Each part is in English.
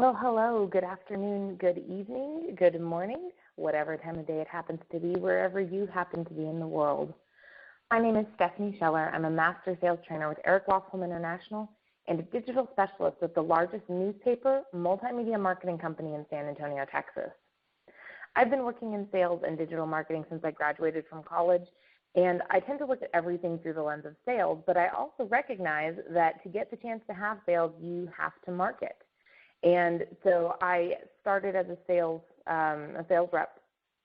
Well, hello, good afternoon, good evening, good morning, whatever time of day it happens to be, wherever you happen to be in the world. My name is Stephanie Scheller. I'm a master sales trainer with Eric Wassholm International and a digital specialist with the largest newspaper multimedia marketing company in San Antonio, Texas. I've been working in sales and digital marketing since I graduated from college, and I tend to look at everything through the lens of sales, but I also recognize that to get the chance to have sales, you have to market. And so I started as a sales rep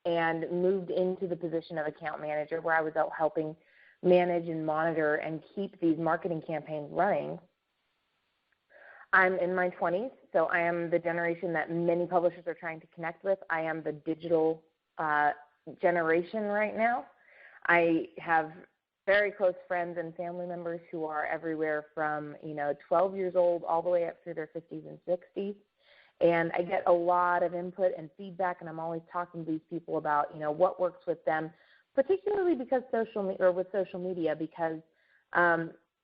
and moved into the position of account manager, where I was out helping manage and monitor and keep these marketing campaigns running. I'm in my 20s, so I am the generation that many publishers are trying to connect with. I am the digital generation right now. I have very close friends and family members who are everywhere from 12 years old all the way up through their 50s and 60s. And I get a lot of input and feedback, and I'm always talking to these people about what works with them, particularly because with social media, because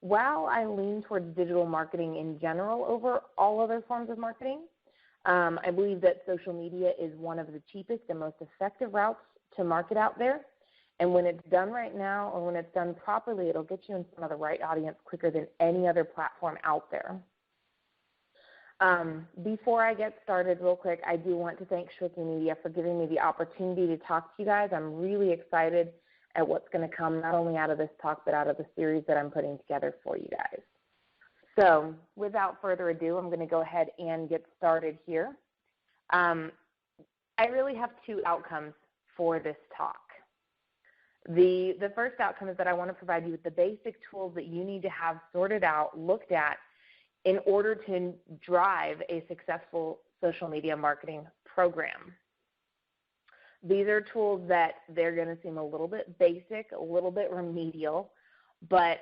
while I lean towards digital marketing in general over all other forms of marketing, I believe that social media is one of the cheapest and most effective routes to market out there. And when it's done right now, or when it's done properly, it'll get you in front of the right audience quicker than any other platform out there. Before I get started real quick, I do want to thank Shwiki Media for giving me the opportunity to talk to you guys. I'm really excited at what's going to come, not only out of this talk, but out of the series that I'm putting together for you guys. So without further ado, I'm going to go ahead and get started here. I really have two outcomes for this talk. The first outcome is that I want to provide you with the basic tools that you need to have sorted out, looked at, in order to drive a successful social media marketing program. These are tools that they're going to seem a little bit basic, a little bit remedial, but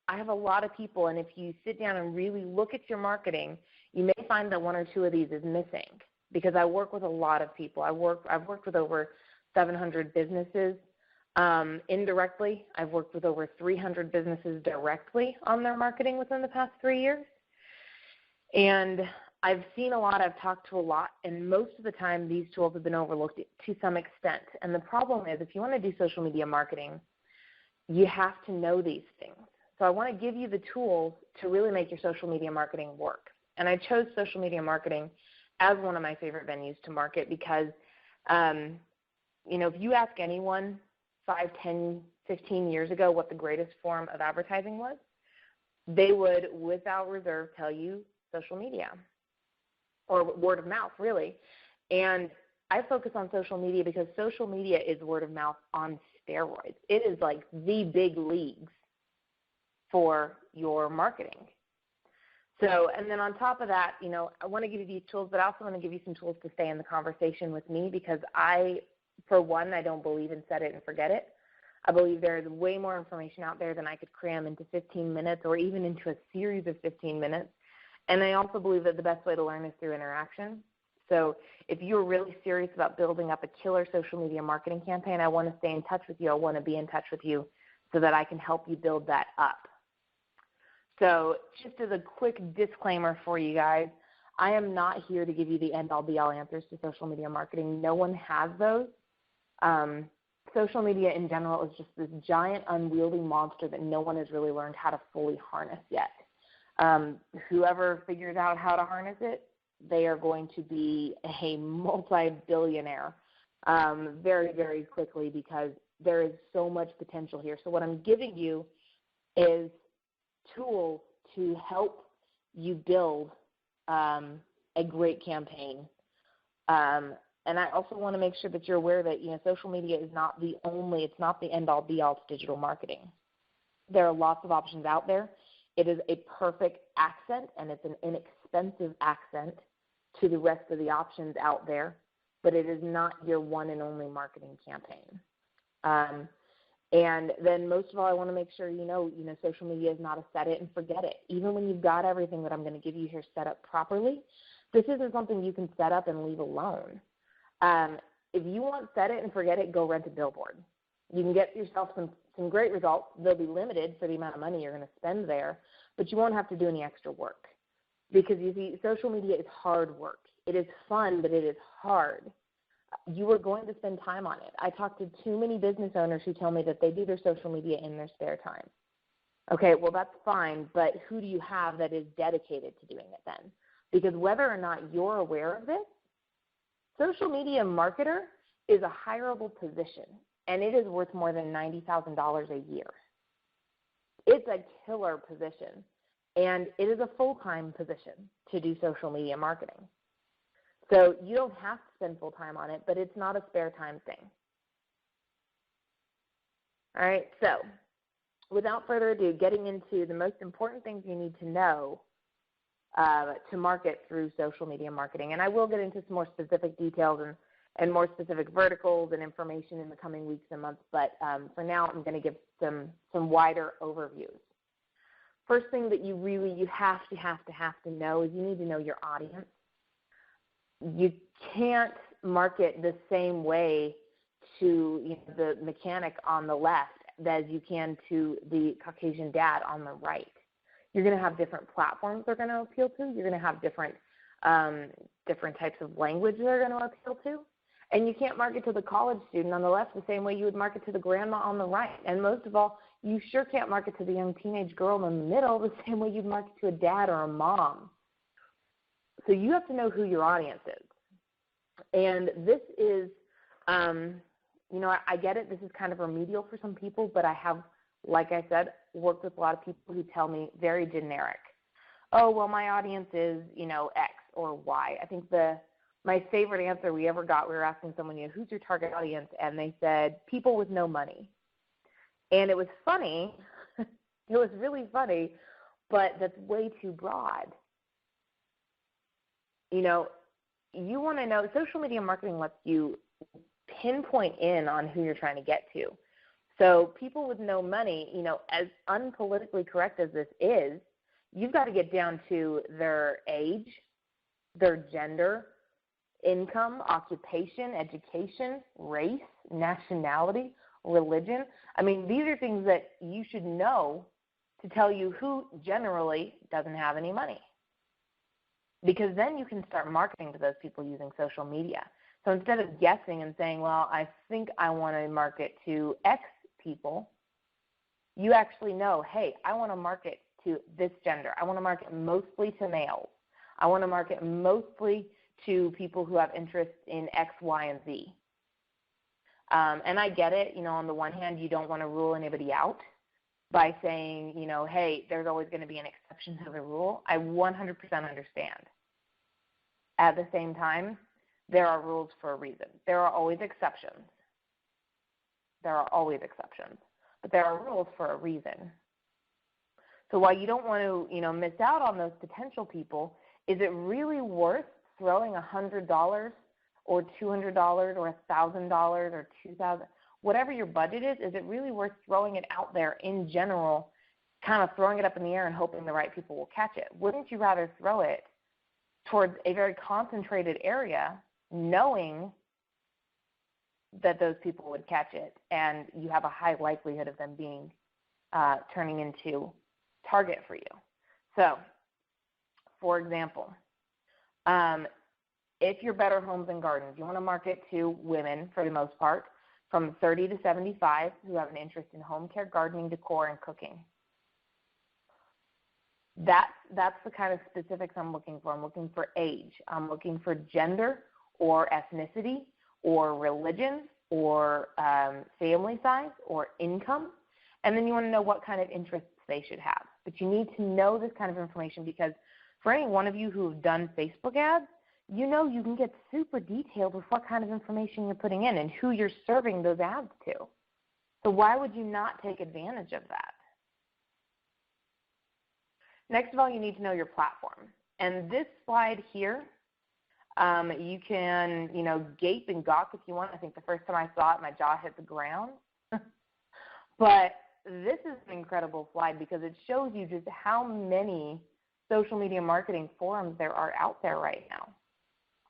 I have a lot of people, and if you sit down and really look at your marketing, you may find that one or two of these is missing, because I work with a lot of people. I've worked with over 700 businesses. Indirectly, I've worked with over 300 businesses directly on their marketing within the past 3 years. And I've seen a lot, I've talked to a lot, and most of the time these tools have been overlooked to some extent. And the problem is, if you want to do social media marketing, you have to know these things. So I want to give you the tools to really make your social media marketing work. And I chose social media marketing as one of my favorite venues to market because, if you ask anyone 5, 10, 15 years ago what the greatest form of advertising was, they would, without reserve, tell you social media or word of mouth, really. And I focus on social media because social media is word of mouth on steroids. It is like the big leagues for your marketing. So, and then on top of that, I want to give you these tools, but I also want to give you some tools to stay in the conversation with me because for one, I don't believe in set it and forget it. I believe there is way more information out there than I could cram into 15 minutes or even into a series of 15 minutes. And I also believe that the best way to learn is through interaction. So if you're really serious about building up a killer social media marketing campaign, I want to stay in touch with you. I want to be in touch with you so that I can help you build that up. So just as a quick disclaimer for you guys, I am not here to give you the end-all, be-all answers to social media marketing. No one has those. Social media in general is just this giant unwieldy monster that no one has really learned how to fully harness yet. Whoever figures out how to harness it, they are going to be a multi-billionaire very, very quickly because there is so much potential here. So what I'm giving you is tools to help you build a great campaign. And I also want to make sure that you're aware that social media is not the only, it's not the end-all, be-all to digital marketing. There are lots of options out there. It is a perfect accent, and it's an inexpensive accent to the rest of the options out there, but it is not your one and only marketing campaign. And then most of all, I want to make sure social media is not a set it and forget it. Even when you've got everything that I'm going to give you here set up properly, this isn't something you can set up and leave alone. If you want set it and forget it, go rent a billboard. You can get yourself some great results. They'll be limited for the amount of money you're going to spend there, but you won't have to do any extra work. Because you see, social media is hard work. It is fun, but it is hard. You are going to spend time on it. I talk to too many business owners who tell me that they do their social media in their spare time. Okay, well, that's fine, but who do you have that is dedicated to doing it then? Because whether or not you're aware of this, social media marketer is a hireable position, and it is worth more than $90,000 a year. It's a killer position, and it is a full-time position to do social media marketing. So you don't have to spend full time on it, but it's not a spare time thing. All right, so without further ado, getting into the most important things you need to know to market through social media marketing. And I will get into some more specific details and more specific verticals and information in the coming weeks and months, but for now I'm going to give some wider overviews. First thing that you have to know is you need to know your audience. You can't market the same way to the mechanic on the left as you can to the Caucasian dad on the right. You're going to have different platforms they're going to appeal to. You're going to have different types of language they're going to appeal to. And you can't market to the college student on the left the same way you would market to the grandma on the right. And most of all, you sure can't market to the young teenage girl in the middle the same way you'd market to a dad or a mom. So you have to know who your audience is. And this is, I get it. This is kind of remedial for some people, but I have, like I said, worked with a lot of people who tell me very generic. Oh, well, my audience is, X or Y. I think my favorite answer we ever got, we were asking someone, who's your target audience? And they said, people with no money. And it was funny. It was really funny, but that's way too broad. You want to know, social media marketing lets you pinpoint in on who you're trying to get to. So people with no money, as unpolitically correct as this is, you've got to get down to their age, their gender, income, occupation, education, race, nationality, religion. I mean, these are things that you should know to tell you who generally doesn't have any money. Because then you can start marketing to those people using social media. So instead of guessing and saying, well, I think I want to market to X people, you actually know, hey, I want to market to this gender. I want to market mostly to males. I want to market mostly to people who have interest in X, Y, and Z. And I get it. On the one hand, you don't want to rule anybody out by saying, hey, there's always going to be an exception to the rule. I 100% understand. At the same time, there are rules for a reason. There are always exceptions. But there are rules for a reason. So while you don't want to, miss out on those potential people, is it really worth throwing $100 or $200 or $1,000 or $2,000, whatever your budget is it really worth throwing it out there in general, kind of throwing it up in the air and hoping the right people will catch it? Wouldn't you rather throw it towards a very concentrated area, knowing that those people would catch it and you have a high likelihood of them being turning into target for you? So, for example, if you're Better Homes and Gardens, you want to market to women, for the most part, from 30 to 75 who have an interest in home care, gardening, decor, and cooking. That's the kind of specifics I'm looking for. I'm looking for age. I'm looking for gender or ethnicity or religion or family size or income. And then you want to know what kind of interests they should have. But you need to know this kind of information because for any one of you who have done Facebook ads, you can get super detailed with what kind of information you're putting in and who you're serving those ads to. So why would you not take advantage of that? Next of all, you need to know your platform. And this slide here, you can, gape and gawk if you want. I think the first time I saw it, my jaw hit the ground. But this is an incredible slide because it shows you just how many social media marketing forums there are out there right now.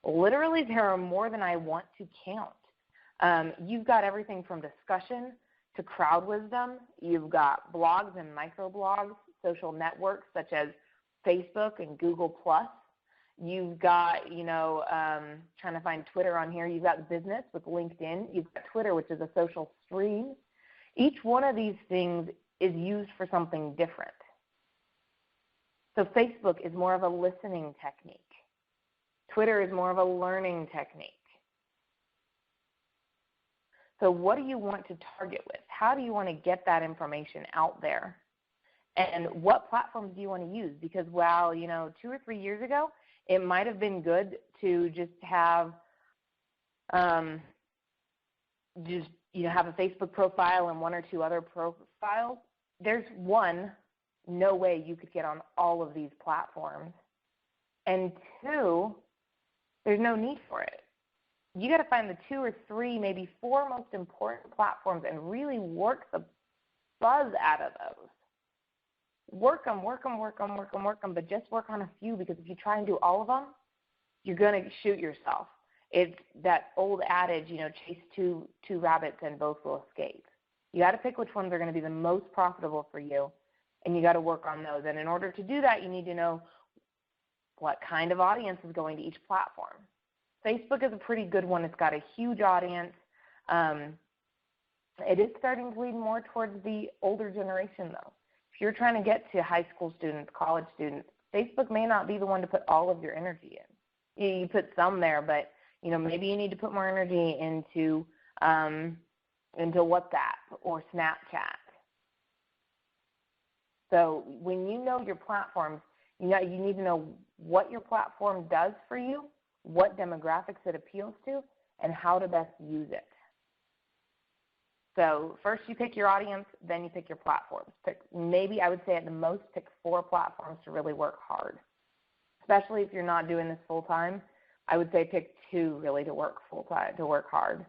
Literally, there are more than I want to count. You've got everything from discussion to crowd wisdom. You've got blogs and microblogs, social networks such as Facebook and Google Plus. You've got, trying to find Twitter on here. You've got business with LinkedIn. You've got Twitter, which is a social stream. Each one of these things is used for something different. So Facebook is more of a listening technique. Twitter is more of a learning technique. So what do you want to target with? How do you want to get that information out there? And what platforms do you want to use? Because while, 2 or 3 years ago, it might have been good to just have have a Facebook profile and 1 or 2 other profiles. There's no way you could get on all of these platforms. And 2, there's no need for it. You got to find the 2 or 3, maybe 4 most important platforms and really work the buzz out of those. Work them, but just work on a few, because if you try and do all of them, you're going to shoot yourself. It's that old adage, chase two rabbits and both will escape. You got to pick which ones are going to be the most profitable for you, and you got to work on those. And in order to do that, you need to know what kind of audience is going to each platform. Facebook is a pretty good one. It's got a huge audience. It is starting to lead more towards the older generation, though. If you're trying to get to high school students, college students, Facebook may not be the one to put all of your energy in. You put some there, but maybe you need to put more energy into WhatsApp or Snapchat. So when you know your platforms, you need to know what your platform does for you, what demographics it appeals to, and how to best use it. So first you pick your audience, then you pick your platforms. Maybe I would say at the most pick 4 platforms to really work hard. Especially if you're not doing this full time, I would say pick 2 really to work full time, to work hard.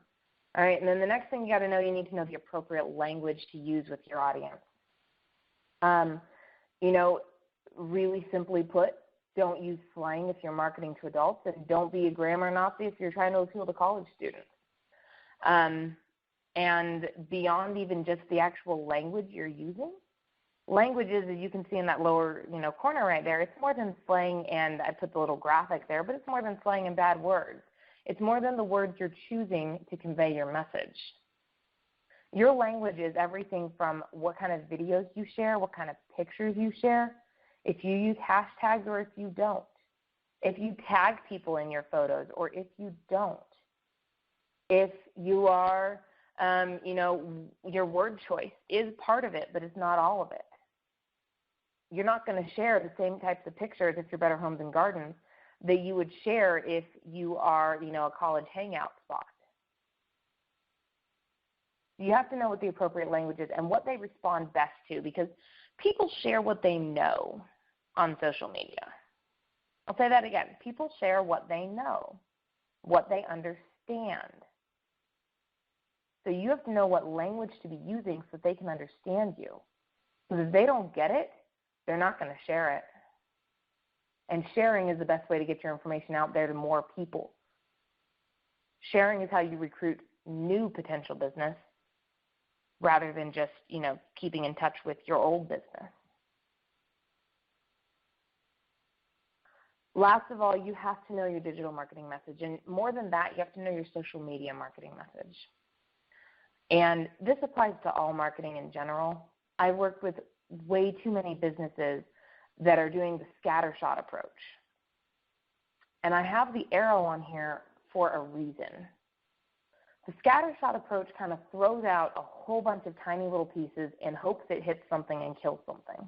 All right, and then the next thing you need to know the appropriate language to use with your audience. Really simply put, don't use slang if you're marketing to adults, and don't be a grammar Nazi if you're trying to appeal to college students. And beyond even just the actual language you're using, languages, as you can see in that lower corner right there, it's more than slang, and I put the little graphic there, but it's more than slang and bad words. It's more than the words you're choosing to convey your message. Your language is everything from what kind of videos you share, what kind of pictures you share, if you use hashtags or if you don't, if you tag people in your photos or if you don't, if you are, your word choice is part of it, but it's not all of it. You're not going to share the same types of pictures if you're Better Homes and Gardens that you would share if you are, a college hangout spot. You have to know what the appropriate language is and what they respond best to, because people share what they know on social media. I'll say that again. People share what they know, what they understand. So you have to know what language to be using so that they can understand you. Because if they don't get it, they're not going to share it. And sharing is the best way to get your information out there to more people. Sharing is how you recruit new potential business rather than just, keeping in touch with your old business. Last of all, you have to know your digital marketing message. And more than that, you have to know your social media marketing message. And this applies to all marketing in general. I've worked with way too many businesses that are doing the scattershot approach. And I have the arrow on here for a reason. The scattershot approach kind of throws out a whole bunch of tiny little pieces in hopes it hits something and kills something.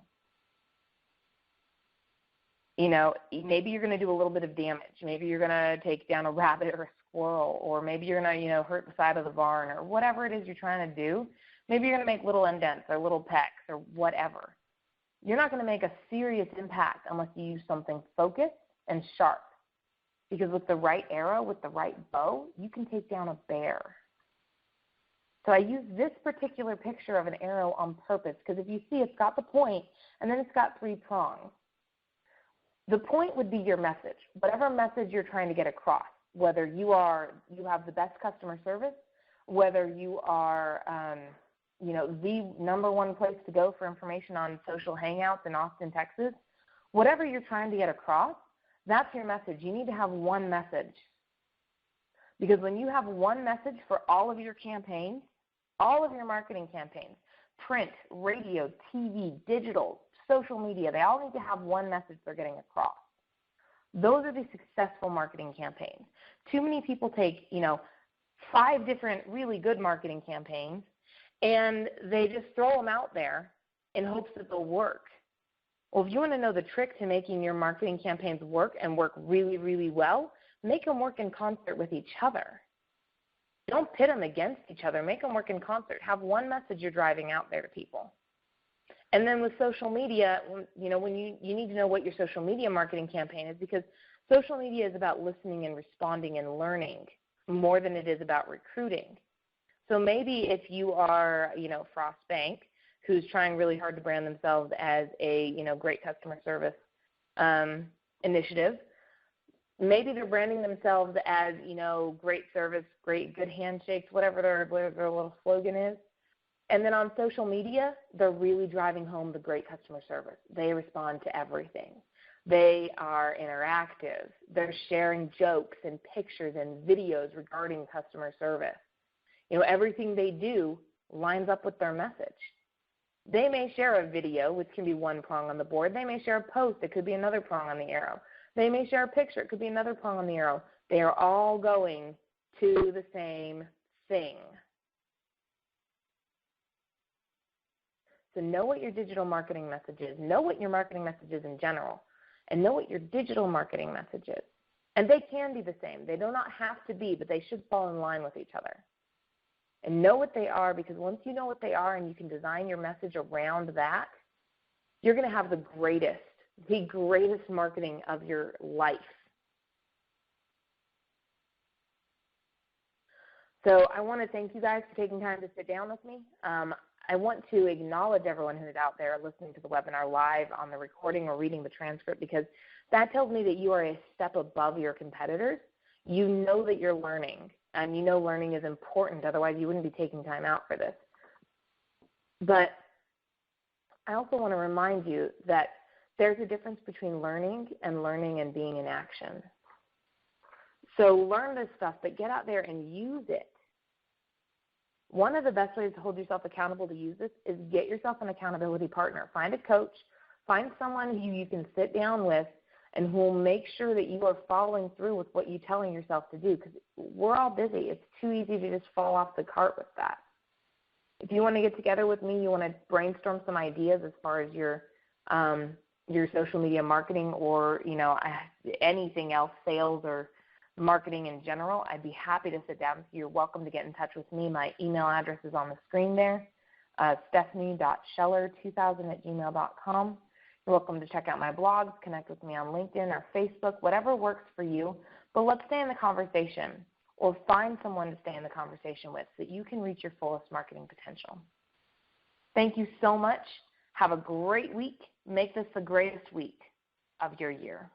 Maybe you're going to do a little bit of damage. Maybe you're going to take down a rabbit or a squirrel, or maybe you're going to, hurt the side of the barn, or whatever it is you're trying to do. Maybe you're going to make little indents or little pecks or whatever. You're not going to make a serious impact unless you use something focused and sharp. Because with the right arrow, with the right bow, you can take down a bear. So I use this particular picture of an arrow on purpose, because if you see, it's got the point and then it's got 3 prongs. The point would be your message, whatever message you're trying to get across, whether you have the best customer service, whether you are the number one place to go for information on social hangouts in Austin, Texas, Whatever you're trying to get across, that's your message. You need to have one message. Because when you have one message for all of your campaigns, all of your marketing campaigns, print, radio, TV, digital, social media, they all need to have one message they're getting across. Those are the successful marketing campaigns. Too many people take, 5 different really good marketing campaigns and they just throw them out there in hopes that they'll work. Well, if you want to know the trick to making your marketing campaigns work and work really, really well, make them work in concert with each other. Don't pit them against each other. Make them work in concert. Have one message you're driving out there to people. And then with social media, when you need to know what your social media marketing campaign is, because social media is about listening and responding and learning more than it is about recruiting. So maybe if you are, Frost Bank, who's trying really hard to brand themselves as a, great customer service initiative, maybe they're branding themselves as, great service, great good handshakes, whatever their little slogan is. And then on social media, they're really driving home the great customer service. They respond to everything. They are interactive. They're sharing jokes and pictures and videos regarding customer service. Everything they do lines up with their message. They may share a video, which can be one prong on the board. They may share a post. It could be another prong on the arrow. They may share a picture. It could be another prong on the arrow. They are all going to the same thing. So know what your digital marketing message is. Know what your marketing message is in general. And know what your digital marketing message is. And they can be the same. They do not have to be, but they should fall in line with each other. And know what they are, because once you know what they are and you can design your message around that, you're going to have the greatest marketing of your life. So I want to thank you guys for taking time to sit down with me. I want to acknowledge everyone who's out there listening to the webinar live on the recording or reading the transcript, because that tells me that you are a step above your competitors. You know that you're learning, and you know learning is important. Otherwise, you wouldn't be taking time out for this. But I also want to remind you that there's a difference between learning and being in action. So learn this stuff, but get out there and use it. One of the best ways to hold yourself accountable to use this is get yourself an accountability partner. Find a coach. Find someone who you can sit down with and who will make sure that you are following through with what you're telling yourself to do, because we're all busy. It's too easy to just fall off the cart with that. If you want to get together with me, you want to brainstorm some ideas as far as your social media marketing or, anything else, sales or marketing in general, I'd be happy to sit down with you. You're welcome to get in touch with me. My email address is on the screen there, stephanie.scheller2000@gmail.com. You're welcome to check out my blogs, connect with me on LinkedIn or Facebook, whatever works for you. But let's stay in the conversation, or find someone to stay in the conversation with so that you can reach your fullest marketing potential. Thank you so much. Have a great week. Make this the greatest week of your year.